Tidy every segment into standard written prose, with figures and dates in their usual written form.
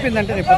అయిపోయిందంటే రేపు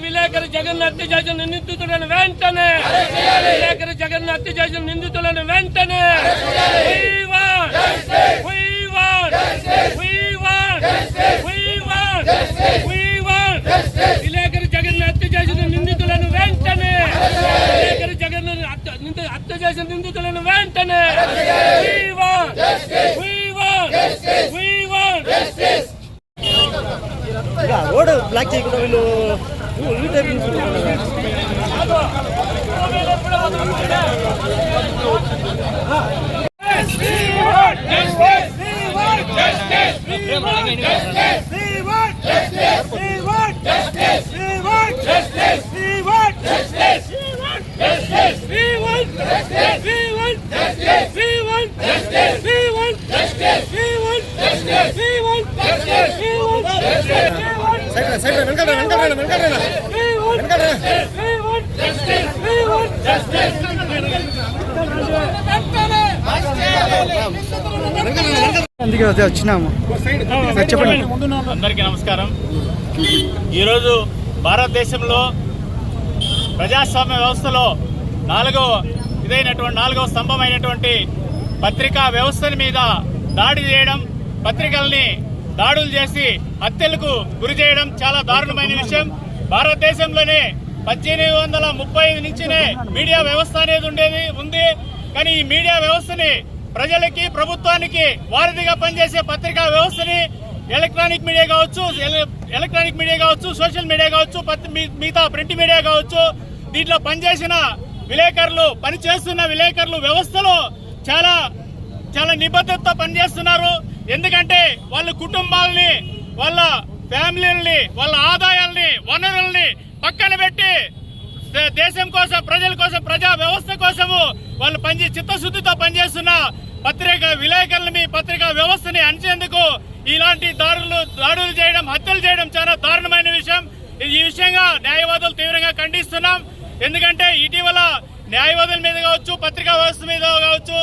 విలేకరు జగన్ హత్య చేసిన నిందితులను వెంటనే విలేకరు జగన్ హత్య చేసిన నిందితులను వెంటనే విలేకరు జగన్ హత్య చేసిన నిందితులను వెంటనే విలేకరు జగన్ హత్య చేసిన నిందితులను వెంటనే రోడ్ బ్లాక్ చేయకుండా వీళ్ళు అందుకే వచ్చినాము. చెప్పండి. అందరికీ నమస్కారం. ఈరోజు భారతదేశంలో ప్రజాస్వామ్య వ్యవస్థలో నాలుగవ స్తంభమైనటువంటి పత్రికా వ్యవస్థ మీద దాడి చేయడం, పత్రికల్ని దాడులు చేసి హత్యలకు గురి చేయడం చాలా దారుణమైన విషయం. భారతదేశంలోనే 1835 నుంచినే మీడియా వ్యవస్థ అనేది ఉంది. కానీ ఈ మీడియా వ్యవస్థని ప్రజలకి, ప్రభుత్వానికి వారధిగా పనిచేసే పత్రికా వ్యవస్థని ఎలక్ట్రానిక్ మీడియా కావచ్చు, సోషల్ మీడియా కావచ్చు, మిగతా ప్రింట్ మీడియా కావచ్చు, దీంట్లో పనిచేస్తున్న విలేకరులు వ్యవస్థలో చాలా చాలా నిబద్ధతతో పనిచేస్తున్నారు. ఎందుకంటే వాళ్ళ కుటుంబాలని, వాళ్ళ ఫ్యామిలీలని, వాళ్ళ ఆదాయాల్ని, వనరుల్ని పక్కన పెట్టి దేశం కోసం, ప్రజల కోసం, ప్రజా వ్యవస్థ కోసము వాళ్ళు చిత్తశుద్ధితో పనిచేస్తున్న విలేకరులని, పత్రికా వ్యవస్థని అణిచేందుకు ఇలాంటి దాడులు చేయడం, హత్యలు చేయడం చాలా దారుణమైన విషయం. ఈ విషయంగా న్యాయవాదులు తీవ్రంగా ఖండిస్తున్నాం. ఎందుకంటే ఇటీవల న్యాయవాదుల మీద కావచ్చు, పత్రికా వ్యవస్థ మీద కావచ్చు,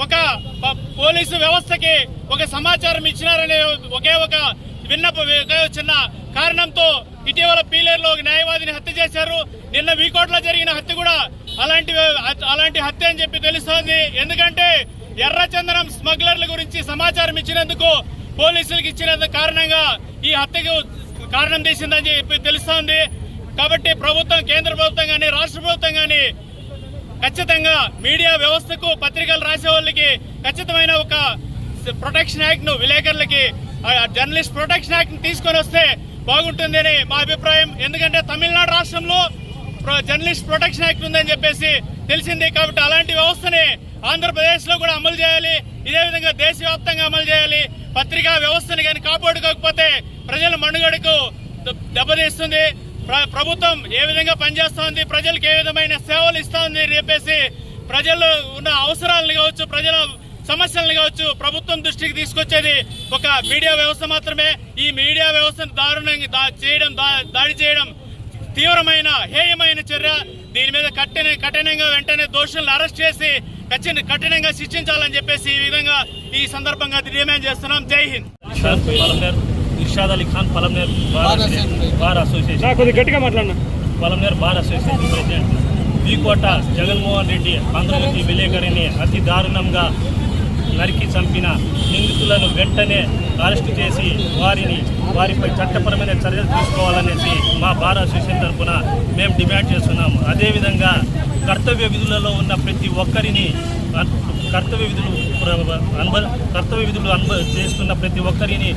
ఒక పోలీసు వ్యవస్థకి ఒక సమాచారం ఇచ్చినారనే ఒక చిన్న కారణంతో ఇటీవల పీలేరులో ఒక న్యాయవాదిని హత్య చేశారు. నిన్న వీకోట్లో జరిగిన హత్య కూడా అలాంటి హత్య అని చెప్పి తెలుస్తోంది. ఎందుకంటే ఎర్రచందనం స్మగ్లర్ల గురించి సమాచారం ఇచ్చినందుకు, పోలీసులకు ఇచ్చినందుకు కారణంగా ఈ హత్యకు కారణం తీసిందని చెప్పి తెలుస్తోంది. కాబట్టి ప్రభుత్వం, కేంద్ర ప్రభుత్వం కానీ, రాష్ట్ర ప్రభుత్వం కానీ ఖచ్చితంగా మీడియా వ్యవస్థకు, పత్రికలు రాసే వాళ్ళకి ఖచ్చితమైన ఒక ప్రొటెక్షన్ యాక్ట్ ను, విలేకరులకి జర్నలిస్ట్ ప్రొటెక్షన్ యాక్ట్ ను తీసుకొని వస్తే బాగుంటుందని మా అభిప్రాయం. ఎందుకంటే తమిళనాడు రాష్ట్రంలో జర్నలిస్ట్ ప్రొటెక్షన్ యాక్ట్ ఉందని చెప్పేసి తెలిసింది. కాబట్టి అలాంటి వ్యవస్థని ఆంధ్రప్రదేశ్ లో కూడా అమలు చేయాలి. ఇదే విధంగా దేశవ్యాప్తంగా అమలు చేయాలి. పత్రికా వ్యవస్థని కానీ కాపాడుకోకపోతే ప్రజల మనుగడకు దెబ్బతీస్తుంది. ప్రభుత్వం ఏ విధంగా పనిచేస్తోంది, ప్రజలకు ఏ విధమైన సేవలు ఇస్తోంది అని చెప్పేసి ప్రజలు ఉన్న అవసరాలను కావచ్చు, ప్రజల సమస్యలను కావచ్చు ప్రభుత్వం దృష్టికి తీసుకొచ్చేది ఒక మీడియా వ్యవస్థ మాత్రమే. ఈ మీడియా వ్యవస్థను దాడి చేయడం తీవ్రమైన, హేయమైన చర్య. దీని మీద కఠినంగా వెంటనే దోషులను అరెస్ట్ చేసి కఠినంగా శిక్షించాలని చెప్పేసి ఈ సందర్భంగా డిమాండ్ చేస్తున్నాం. Jai Hind. Irshad Ali Khan Palamaner bar association Palamaner bar association president. Vkota Jaganmohan Reddy Andhrajyothy విలేకరిని అతి దారుణంగా నరికి చంపిన నిందితులను వెంటనే అరెస్టు చేసి వారిపై చట్టపరమైన చర్యలు తీసుకోవాలనేసి మా బార్ అసోసియేషన్ తరఫున మేము డిమాండ్ చేస్తున్నాము. అదేవిధంగా కర్తవ్య విధులలో ఉన్న ప్రతి ఒక్కరిని కర్తవ్య విధులు చేస్తున్న ప్రతి ఒక్కరిని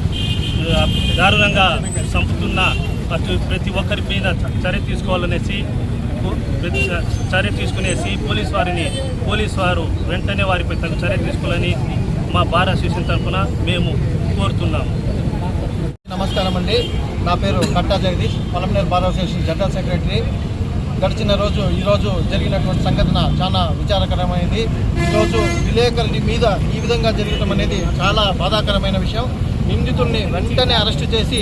దారుణంగా చంపుతున్న ప్రతి ఒక్కరి మీద చర్య తీసుకునేసి పోలీసు వారు వెంటనే వారిపై చర్య తీసుకోవాలని మా బార్ అసోసియేషన్ తరఫున మేము కోరుతున్నాము. నమస్కారం అండి. నా పేరు Katta Jagadish, Palamaner bar association general secretary. ఈరోజు జరిగినటువంటి సంఘటన చాలా విచారకరమైనది. ఈరోజు విలేకరుని మీద ఈ విధంగా జరగడం అనేది చాలా బాధాకరమైన విషయం. నిందితుల్ని వెంటనే అరెస్టు చేసి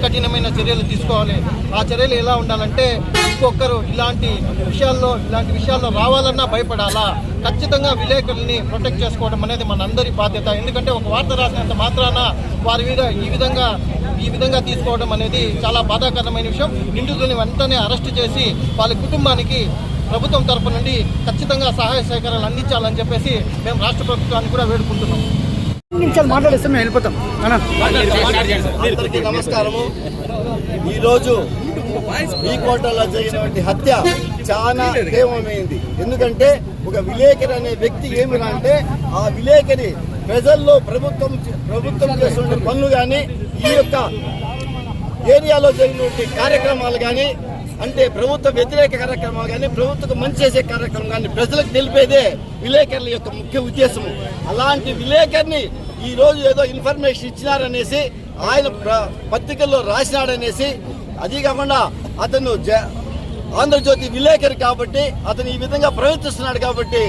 కఠినమైన చర్యలు తీసుకోవాలి. ఆ చర్యలు ఎలా ఉండాలంటే ఇంకొకరు ఇలాంటి విషయాల్లో రావాలన్నా భయపడాలా. ఖచ్చితంగా విలేకరుల్ని ప్రొటెక్ట్ చేసుకోవడం అనేది మనందరి బాధ్యత. ఎందుకంటే ఒక వార్త రాసినంత మాత్రాన వారి మీద ఈ విధంగా తీసుకోవడం అనేది చాలా బాధాకరమైన విషయం. నిందితుల్ని వెంటనే అరెస్టు చేసి వాళ్ళ కుటుంబానికి ప్రభుత్వం తరపు నుండి ఖచ్చితంగా సహాయ సహకారాలు అందించాలని చెప్పేసి మేము రాష్ట్ర ప్రభుత్వాన్ని కూడా వేడుకుంటున్నాం. నిమిషాలు మాట్లాడిస్తే మేము వెళ్ళిపోతాం. అందరికీ నమస్కారము. ఈరోజు ఈ కోటలో జరిగినటువంటి హత్య చాలా తీవ్రమైంది. ఎందుకంటే ఒక విలేకరి అనే వ్యక్తి ఏమిరా అంటే ఆ విలేకరి ప్రజల్లో ప్రభుత్వం చేస్తున్న పనులు కానీ ఈ యొక్క ఏరియాలో జరిగినటువంటి కార్యక్రమాలు కానీ అంటే ప్రభుత్వ వ్యతిరేక కార్యక్రమాలు కానీ ప్రభుత్వకు మంచి చేసే కార్యక్రమం కానీ ప్రజలకు తెలిపేదే విలేకరుల యొక్క ముఖ్య ఉద్దేశము. అలాంటి విలేకరిని ఈ రోజు ఏదో ఇన్ఫర్మేషన్ ఇచ్చినారనేసి ఆయన పత్రికల్లో రాసినాడనేసి, అది కాకుండా అతను ఆంధ్రజ్యోతి విలేకరి కాబట్టి అతను ఈ విధంగా ప్రవర్తిస్తున్నాడు కాబట్టి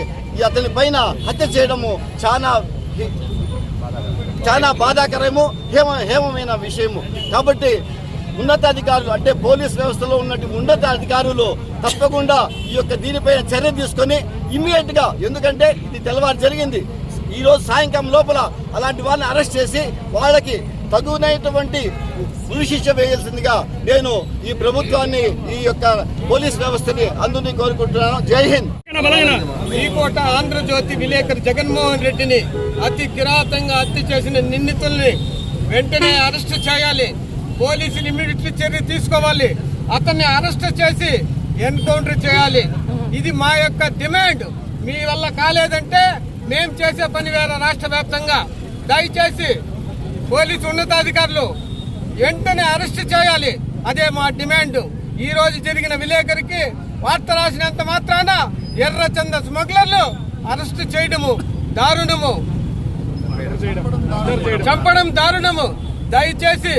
అతని పైన హత్య చేయడము చాలా బాధాకరము, హేమమైన విషయము. కాబట్టి ఉన్నతాధికారులు అంటే పోలీస్ వ్యవస్థలో ఉన్నటువంటి ఉన్నతాధికారులు తప్పకుండా ఈ యొక్క దీనిపైన చర్య తీసుకొని ఇమ్మీడియట్ గా, ఎందుకంటే ఇది తెల్లవారు జరిగింది, ఈ రోజు సాయంకాలం లోపల అలాంటి వాళ్ళని అరెస్ట్ చేసి వాళ్ళకి తగునైనటువంటి ఉరిశిక్ష వేయాల్సిందిగా నేను ఈ ప్రభుత్వాన్ని, ఈ యొక్క పోలీస్ వ్యవస్థని అందరినీ కోరుకుంటున్నాను. జై హింద్. ఈ కోట ఆంధ్రజ్యోతి విలేకరి జగన్మోహన్ రెడ్డిని అతి కిరాతంగా హత్య చేసిన నిందితుల్ని వెంటనే అరెస్ట్ చేయాలి. పోలీసులు ఇమ్మీడియట్లీ చర్య తీసుకోవాలి. అతన్ని అరెస్ట్ చేసి ఎన్కౌంటర్ చేయాలి. ఇది మా యొక్క డిమాండ్. మీ వల్ల కాలేదంటే మేం చేసే పని వేరే. రాష్ట్ర వ్యాప్తంగా దయచేసి పోలీసు ఉన్నతాధికారులు వెంటనే అరెస్ట్ చేయాలి. అదే మా డిమాండ్. ఈ రోజు జరిగిన విలేకరికి వార్త రాసినంత మాత్రాన ఎర్రచంద స్మగ్లర్లు అరెస్ట్ చేయడము దారుణము, చంపడం దారుణము. దయచేసి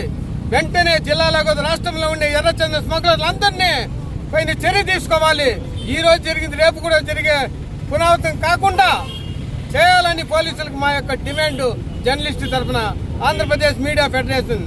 వెంటనే జిల్లాలో రాష్ట్రంలో ఉండే ఎర్రచంద స్మగ్లర్లందరినీ పైన చర్య తీసుకోవాలి. ఈ రోజు జరిగింది రేపు కూడా జరిగే పునరావృతం కాకుండా చేయాలని పోలీసులకు మా యొక్క డిమాండ్. జర్నలిస్టు తరఫున ఆంధ్రప్రదేశ్ మీడియా ఫెడరేషన్.